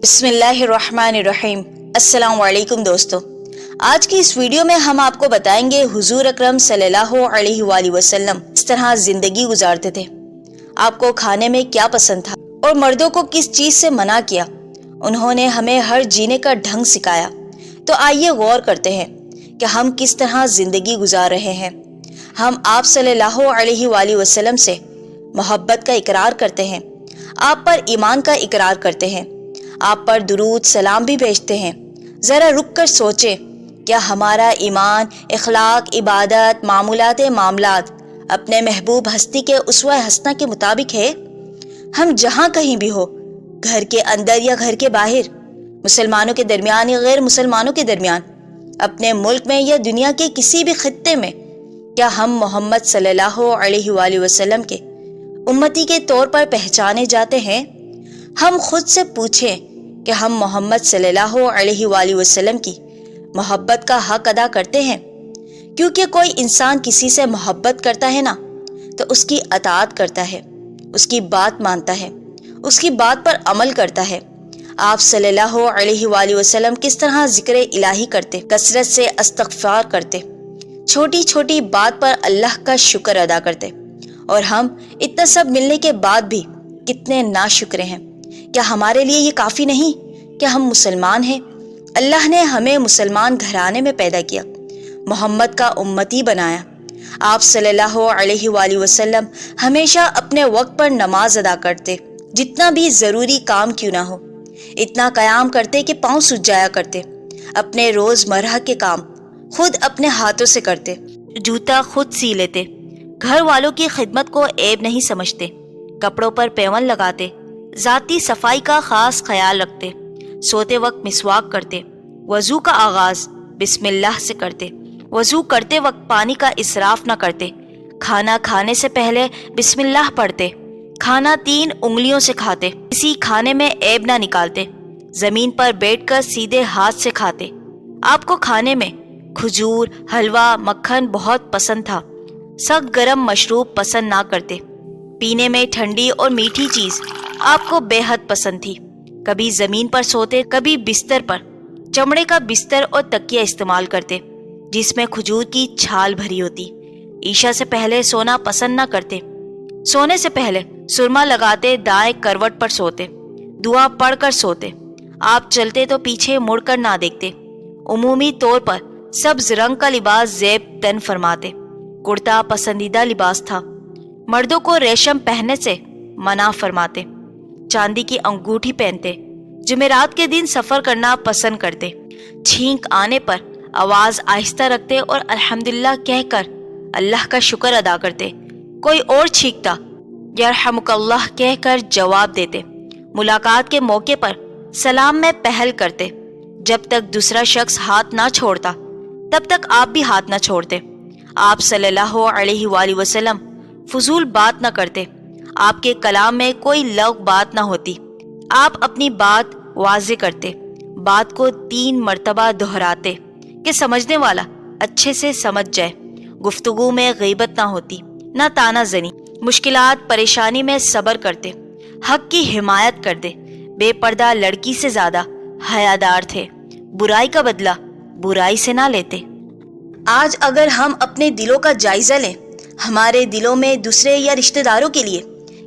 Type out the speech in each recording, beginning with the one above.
बिस्मिल्लाहिर्रहमानिर्रहीम। अस्सलाम वालेकुम दोस्तों, आज की इस वीडियो में हम आपको बताएंगे हुजूर अकरम सल्लल्लाहु अलैहि वसल्लम इस तरह जिंदगी गुजारते थे। आपको खाने में क्या पसंद था और मर्दों को किस चीज से मना किया। उन्होंने हमें हर जीने का ढंग सिखाया। तो आइए गौर करते हैं कि हम किस तरह जिंदगी गुजार रहे हैं। हम आप सल्लल्लाहु अलैहि वसल्लम से मोहब्बत का इकरार करते हैं, आप पर ईमान का इकरार करते हैं, आप पर दुरूद सलाम भी भेजते हैं। ज़रा रुक कर सोचें, क्या हमारा ईमान, इखलाक, इबादत, मामलात अपने महबूब हस्ती के उसवा हसना के मुताबिक है? हम जहाँ कहीं भी हो, घर के अंदर या घर के बाहर, मुसलमानों के दरमियान या गैर मुसलमानों के दरमियान, अपने मुल्क में या दुनिया के किसी भी खित्ते में, क्या हम मोहम्मद सल्लल्लाहु अलैहि वसल्लम के उम्मती के तौर पर पहचाने जाते हैं? हम खुद से पूछें कि हम मोहम्मद सल्लल्लाहु अलैहि वसल्लम की मोहब्बत का हक अदा करते हैं। क्योंकि कोई इंसान किसी से मोहब्बत करता है ना, तो उसकी अताअत करता है, उसकी बात मानता है, उसकी बात पर अमल करता है। आप सल्लल्लाहु अलैहि वसल्लम किस तरह जिक्र इलाही करते, कसरत से इस्तग़फ़ार करते, छोटी छोटी बात पर अल्लाह का शुक्र अदा करते। और हम इतना सब मिलने के बाद भी कितने नाशुक्र हैं। क्या हमारे लिए ये काफ़ी नहीं कि हम मुसलमान हैं? अल्लाह ने हमें मुसलमान घराने में पैदा किया, मोहम्मद का उम्मती बनाया। आप सल्लल्लाहु अलैहि वसल्लम हमेशा अपने वक्त पर नमाज अदा करते, जितना भी ज़रूरी काम क्यों ना हो। इतना क़याम करते कि पाँव सूज जाया करते। अपने रोज़मर्रा के काम खुद अपने हाथों से करते, जूता खुद सी लेते, घर वालों की खिदमत को ऐब नहीं समझते, कपड़ों पर पेवन लगाते, ज़ाती सफाई का खास ख्याल रखते, सोते वक्त मिसवाक करते, वज़ू का आगाज़ बिस्मिल्लाह से करते, वज़ू करते वक्त पानी का इसराफ न करते, खाना खाने से पहले बिस्मिल्लाह पढ़ते, खाना 3 उंगलियों से खाते, किसी खाने में ऐब ना निकालते, ज़मीन पर बैठकर सीधे हाथ से खाते। आपको खाने में खजूर, हलवा, मक्खन बहुत पसंद था। सख्त गरम मशरूब पसंद ना करते। पीने में ठंडी और मीठी चीज़ आपको बेहद पसंद थी। कभी ज़मीन पर सोते, कभी बिस्तर पर चमड़े का बिस्तर और तकिया इस्तेमाल करते, जिसमें खजूर की छाल भरी होती। ईशा से पहले सोना पसंद ना करते। सोने से पहले सुरमा लगाते, दाएं करवट पर सोते, दुआ पढ़कर सोते। आप चलते तो पीछे मुड़कर ना देखते। उमूमी तौर पर सब्ज रंग का लिबास ज़ेब तन फरमाते। कुर्ता पसंदीदा लिबास था। मर्दों को रेशम पहनने से मना फरमाते। चांदी की अंगूठी पहनते। जुमेरात के दिन सफ़र करना पसंद करते। छींक आने पर आवाज़ आहिस्ता रखते और अल्हम्दुलिल्लाह कहकर अल्लाह का शुक्र अदा करते। कोई और छींकता, यरहमुकल्लाह कहकर जवाब देते। मुलाकात के मौके पर सलाम में पहल करते। जब तक दूसरा शख्स हाथ ना छोड़ता, तब तक आप भी हाथ ना छोड़ते। आप सल्लल्लाहु अलैहि वसल्लम फजूल बात न करते। आपके कलाम में कोई लग बात ना होती। आप अपनी बात वाज़े करते, बात को 3 मर्तबा दोहराते कि समझने वाला अच्छे से समझ जाए। गुफ्तगू में गीबत ना होती, ना ताना जनी। मुश्किलात परेशानी में सब्र करते, हक की हिमायत करते। बेपर्दा लड़की से ज़्यादा हयादार थे। बुराई का बदला बुराई से ना लेते। आज अगर हम अपने दिलों का जायजा लें, हमारे दिलों में दूसरे या रिश्तेदारों के लिए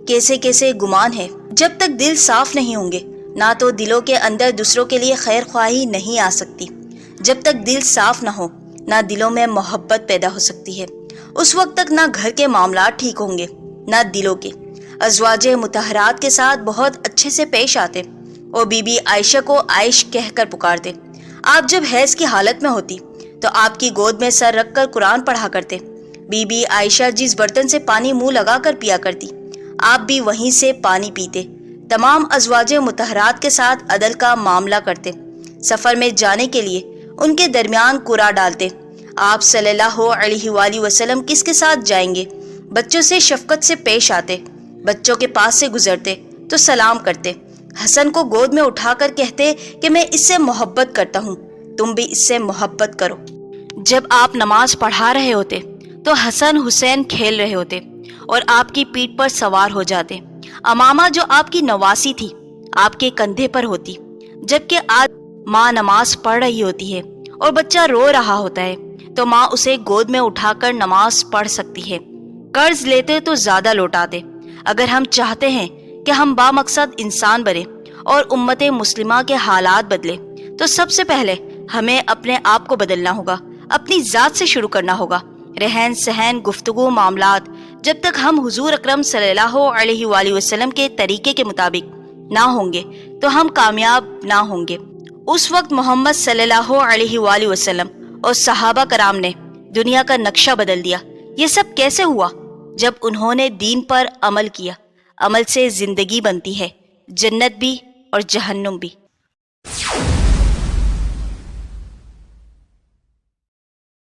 कैसे कैसे गुमान है। जब तक दिल साफ नहीं होंगे, ना तो दिलों के अंदर दूसरों के लिए खैर ख्वाही नहीं आ सकती। जब तक दिल साफ ना हो, ना दिलों में मोहब्बत पैदा हो सकती है। उस वक्त तक ना घर के मामलात ठीक होंगे, ना दिलों के। अज़वाजे मुतहरात के साथ बहुत अच्छे से पेश आते और बीबी आयशा को आयश कहकर पुकारते। आप जब हैज़ की हालत में होती तो आपकी गोद में सर रखकर कुरान पढ़ा करते। बीबी आयशा जिस बर्तन से पानी मुंह लगाकर पिया करती, आप भी वहीं से पानी पीते। तमाम अज़वाजे मुतहरात के साथ अदल का मामला करते। सफ़र में जाने के लिए उनके दरमियान कुरा डालते। आप सल्लल्लाहु अलैहि वसल्लम किसके साथ जाएंगे? बच्चों से शफकत से पेश आते। बच्चों के पास से गुजरते तो सलाम करते। हसन को गोद में उठाकर कहते कि मैं इससे मोहब्बत करता हूँ, तुम भी इससे मोहब्बत करो। जब आप नमाज पढ़ा रहे होते तो हसन हुसैन खेल रहे होते और आपकी पीठ पर सवार हो जाते। अमामा जो आपकी नवासी थी, आपके कंधे पर होती। جبکہ آج ماں نماز پڑھ رہی ہوتی ہے اور بچہ رو رہا ہوتا ہے تو ماں اسے گود میں اٹھا کر نماز پڑھ سکتی ہے۔ قرض لیتے تو زیادہ لوٹاتے۔ اگر ہم چاہتے ہیں کہ ہم بامقصد انسان بنے اور امت مسلمہ کے حالات بدلے تو سب سے پہلے ہمیں اپنے آپ کو بدلنا ہوگا، اپنی ذات سے شروع کرنا ہوگا۔ رہن سہن، گفتگو، معاملات جب تک ہم حضور اکرم صلی اللہ علیہ وآلہ وسلم کے طریقے کے مطابق نہ ہوں گے تو ہم کامیاب نہ ہوں گے۔ اس وقت محمد صلی اللہ علیہ وآلہ وسلم اور صحابہ کرام نے دنیا کا نقشہ بدل دیا۔ یہ سب کیسے ہوا؟ جب انہوں نے دین پر عمل کیا۔ عمل سے زندگی بنتی ہے، جنت بھی اور جہنم بھی۔